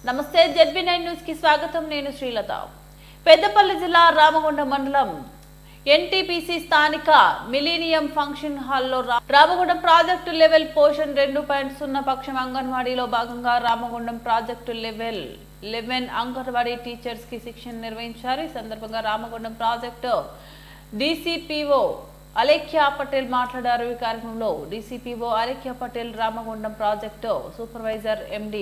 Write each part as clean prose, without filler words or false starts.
నమస్తే ZB9 news కి స్వాగతం. నేను శ్రీలత. పెద్దపల్లి జిల్లా రామగుండం మండలం NTPC స్థానిక మిలీనియం ఫంక్షన్ హాల్లో రామగుండం ప్రాజెక్టు లెవెల్ పోషన్ 2.0 పక్షం అంగన్వాడీలో భాగంగా Ramagundam project level 11 anganwadi teachers కి శిక్షణ నిర్వహించారు. ఈ సందర్భంగా రామగుండం ప్రాజెక్టు DCPO అలేఖ్య పటేల్ మాట్లాడారు. ఈ కార్యక్రమంలో DCPO Alekhya Patel, Ramagundam project supervisor MD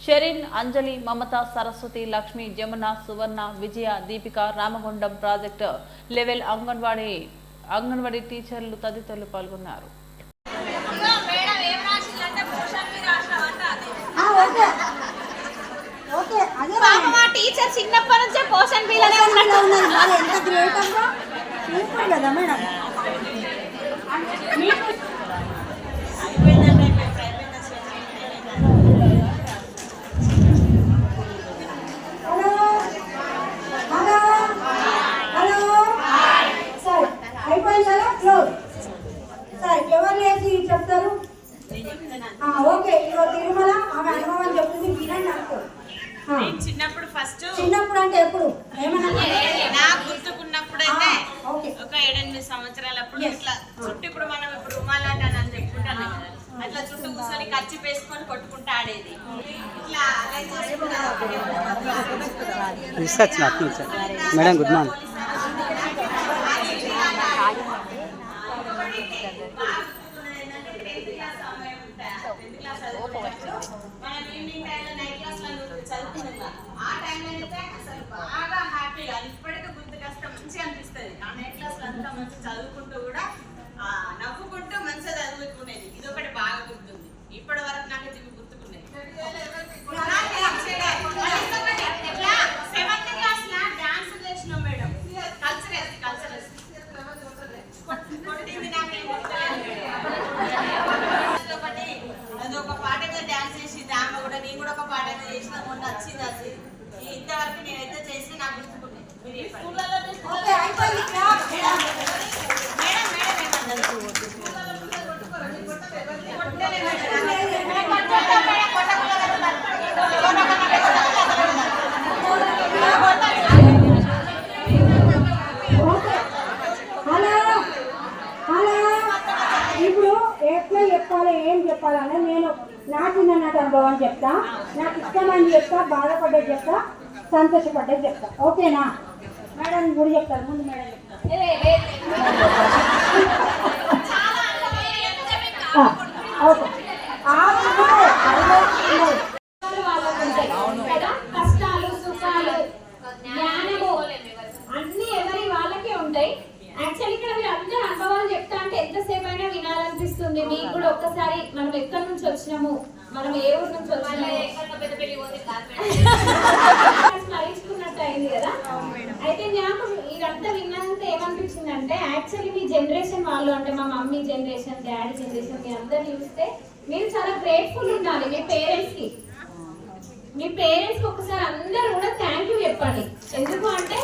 Sherin, Anjali, Mamata, Saraswati, Lakshmi, Jamuna, Suvarna, Vijaya, Deepika, Ramagundam project level anganwadi టీచర్లు తదితరులు పాల్గొన్నారు. టీచర్ చిన్నప్పటి నుంచే పోషన్ బిల్లనే కదా మేడం. ఎవరు లేచి చెప్తారు? ఓకే, తిరుమల ఆమె అనుభవం చెప్తుంది, వినండి. చిన్నప్పుడు అంటే ఎప్పుడు ఏమన్నా నాకు గుర్తుకున్నప్పుడైతే ఒక 7-8 సంవత్సరాలప్పుడు ఇట్లా చుట్టూ, ఇప్పుడు మనం ఇప్పుడు రుమాలాట అని చెప్పుకుంటాను కదా, అట్లా చుట్టూ కూర్చొని ఖర్చు వేసుకొని కొట్టుకుంటూ ఆడేది. ఇట్లా మేడం గుడ్ మార్నింగ్. మనం ఈవినింగ్ టైంలో నైట్ క్లాస్లో చదువుకున్నాం. ఆ టైంలో అయితే అసలు బాగా హ్యాపీగా, ఇప్పటికీ గుర్తుకొస్తే మంచిగా అనిపిస్తుంది. ఆ నైట్ క్లాస్లో అంతా మంచిగా చదువుకుంటూ కూడా నవ్వుకుంటూ మంచిగా చదువుకునేది. ఇది ఒకటి బాగా గుర్తుంది. ఇప్పటి వరకు నాకు ఇది గుర్తుకునేది. 7th క్లాస్లో డాన్స్ చేసినాం మేడం, కల్చరల్స్ కొట్టింది నాకేం గుర్తులేదు. అదొక పాట మీద డాన్స్ చేసింది ఆమె కూడా, నేను కూడా ఒక పాట మీద చేసిన, మొన్న వచ్చింది. అది ఇంతవరకు నేనైతే చేసి నాకు గుర్తుకున్నాయి. ఇప్పుడు ఎట్లా చెప్పాలి, ఏం చెప్పాలని నేను నా చిన్ననాటి అనుభవం చెప్తా, నాకు ఇష్టమని చెప్తా, బాధపడ్డది చెప్తా, సంతోషపడ్డది చెప్తా. ఓకేనా? మేడం గుడి చెప్తారు, ముందు మేడం కష్టాలు, సుఖాలు, జ్ఞానము అన్ని ఎవరి వాళ్ళకే ఉంటాయి. యాక్చువల్లీ ఇక్కడ మీరు అందరూ అనుభవాలు చెప్తా అంటే ఎంతసేపు అయినా వినాలనిపిస్తుంది. మీకు కూడా ఒక్కసారి మనం ఎక్కడి నుంచి వచ్చినాము, మనం ఏ ఊరు నుంచి వచ్చినాము స్మరించుకున్నట్టు అయింది కదా. అయితే నాకు ఇదంతా విన్నంత ఏమనిపించింది అంటే, యాక్చువల్లీ మీ జనరేషన్ వాళ్ళు, అంటే మా మమ్మీ జనరేషన్, డాడీ జనరేషన్, మీ అందరిని చూస్తే మీరు చాలా గ్రేట్ఫుల్ ఉండాలి. మీ పేరెంట్స్కి ఒకసారి అందరూ కూడా థ్యాంక్ యూ చెప్పండి. ఎందుకు అంటే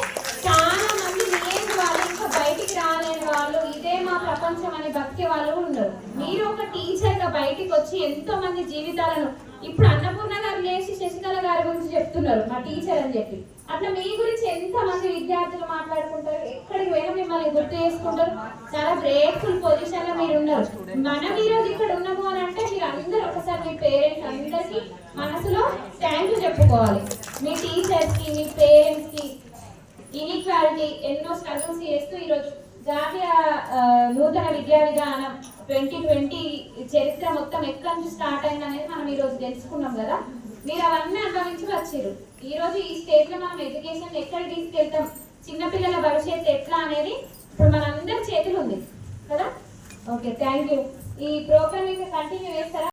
చాలా మంది లేని వాళ్ళు, ఇంకా బయటికి రాలేని వాళ్ళు, ఇదే మా ప్రపంచం అని బతికే వాళ్ళు ఉన్నారు. మీరు ఒక టీచర్గా బయటికి వచ్చి ఎంతో మంది జీవితాలను, ఇప్పుడు అన్నపూర్ణ గారు లేచి శశికళ గారి గురించి చెప్తున్నారు మా టీచర్ అని చెప్పి, అట్లా మీ గురించి ఎంత మంది విద్యార్థులు మాట్లాడుకుంటారు, ఎక్కడికి పోయినా మిమ్మల్ని గుర్తు చేసుకుంటారు. చాలా గ్రేట్ఫుల్ పొజిషన్ లో మీరు ఉన్నారు. మనం ఈరోజు ఇక్కడ ఉన్నాము అని అంటే మీరు అందరూ ఒకసారి మీ పేరెంట్స్ అందరికీ మనసులో థ్యాంక్ యూ చెప్పుకోవాలి. మీ టీచర్స్ కి, మీ పేరెంట్స్ కి. ఇన్ఈక్వాలిటీ ఎన్నో స్ట్రగుల్స్ చేస్తూ ఈరోజు జాతీయ నూతన విద్యా విధానం 2020 చరిత్ర మొత్తం ఎక్కడి నుంచి స్టార్ట్ అయింది అనేది మనం ఈరోజు తెలుసుకున్నాం కదా. మీరు అవన్నీ అనుభవించి వచ్చారు. ఈరోజు ఈ స్టేట్ లో మనం ఎడ్యుకేషన్ ఎక్కడ తీసుకెళ్తాం, చిన్నపిల్లల భవిష్యత్తు ఎట్లా అనేది ఇప్పుడు మనందరి చేతులు ఉంది కదా. Okay, thank you. ఈ ప్రోగ్రామ్ ఇంకా కంటిన్యూ చేస్తారా?